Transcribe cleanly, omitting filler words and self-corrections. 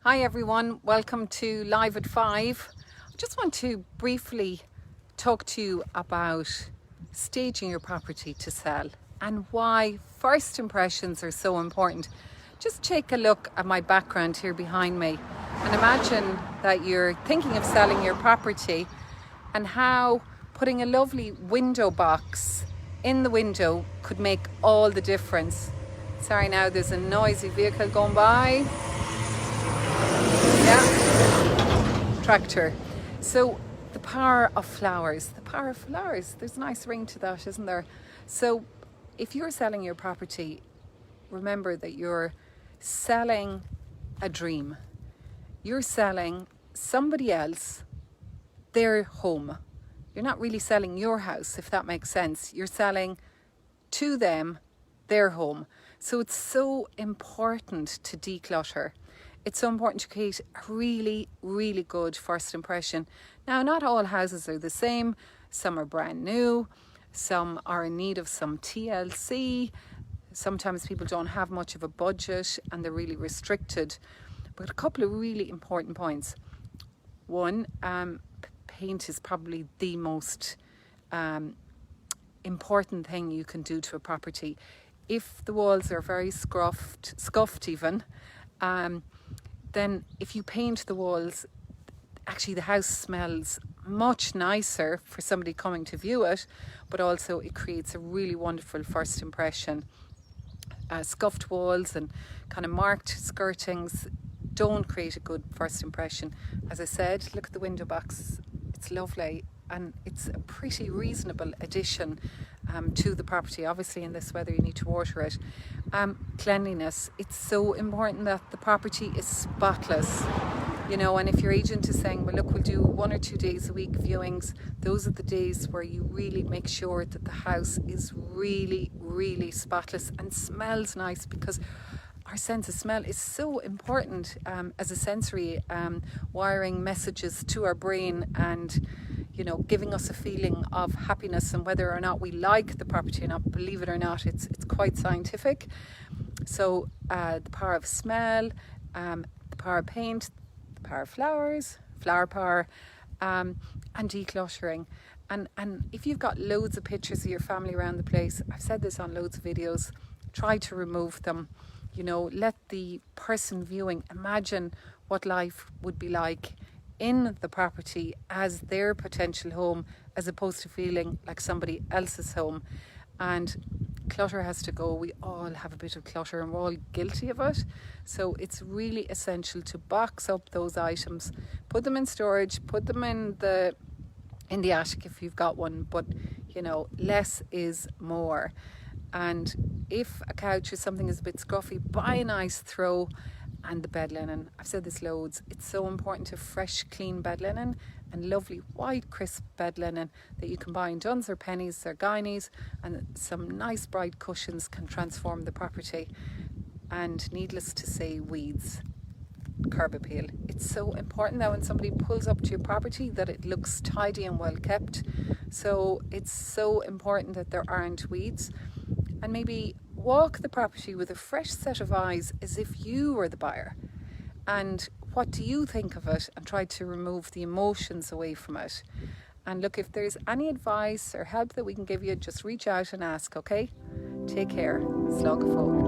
Hi everyone, welcome to Live at 5. I just want to briefly talk to you about staging your property to sell and why first impressions are so important. Just take a look at my background here behind me and imagine that you're thinking of selling your property and how putting a lovely window box in the window could make all the difference. Sorry, now there's a noisy vehicle going by. Yeah, tractor. So the power of flowers, there's a nice ring to that, isn't there? So if you're selling your property, remember that you're selling a dream. You're selling somebody else their home. You're not really selling your house, if that makes sense. You're selling to them their home. So it's so important to declutter. It's so important to create a really, really good first impression. Now, not all houses are the same. Some are brand new. Some are in need of some TLC. Sometimes people don't have much of a budget and they're really restricted. But a couple of really important points. One, paint is probably the most important thing you can do to a property. If the walls are very scuffed even, then if you paint the walls, actually the house smells much nicer for somebody coming to view it, but also it creates a really wonderful first impression. Scuffed walls and kind of marked skirtings don't create a good first impression. As I said, look at the window box. It's lovely and it's a pretty reasonable addition to the property. Obviously in this weather you need to water it. Cleanliness, it's so important that the property is spotless, you know, and if your agent is saying, well look, we'll do 1 or 2 days a week viewings, those are the days where you really make sure that the house is really, really spotless and smells nice, because our sense of smell is so important as a sensory wiring messages to our brain and, you know, giving us a feeling of happiness. And whether or not we like the property or not, believe it or not, it's quite scientific. So the power of smell, the power of paint, the power of flowers, flower power, and decluttering. And if you've got loads of pictures of your family around the place, I've said this on loads of videos, try to remove them. You know, let the person viewing imagine what life would be like in the property as their potential home, as opposed to feeling like somebody else's home. And clutter has to go. We all have a bit of clutter and we're all guilty of it. So it's really essential to box up those items, put them in storage, put them in the attic if you've got one, but you know, less is more. And if a couch or something is a bit scruffy, buy a nice throw. And the bed linen, I've said this loads, it's so important to have fresh, clean bed linen and lovely white crisp bed linen that you can buy in Dunnes or Penneys or Guineas, and some nice bright cushions can transform the property. And needless to say, weeds, curb appeal. It's so important that when somebody pulls up to your property that it looks tidy and well kept. So it's so important that there aren't weeds. And maybe walk the property with a fresh set of eyes as if you were the buyer. And what do you think of it? And try to remove the emotions away from it. And look, if there's any advice or help that we can give you, just reach out and ask, okay? Take care. Slog a phone.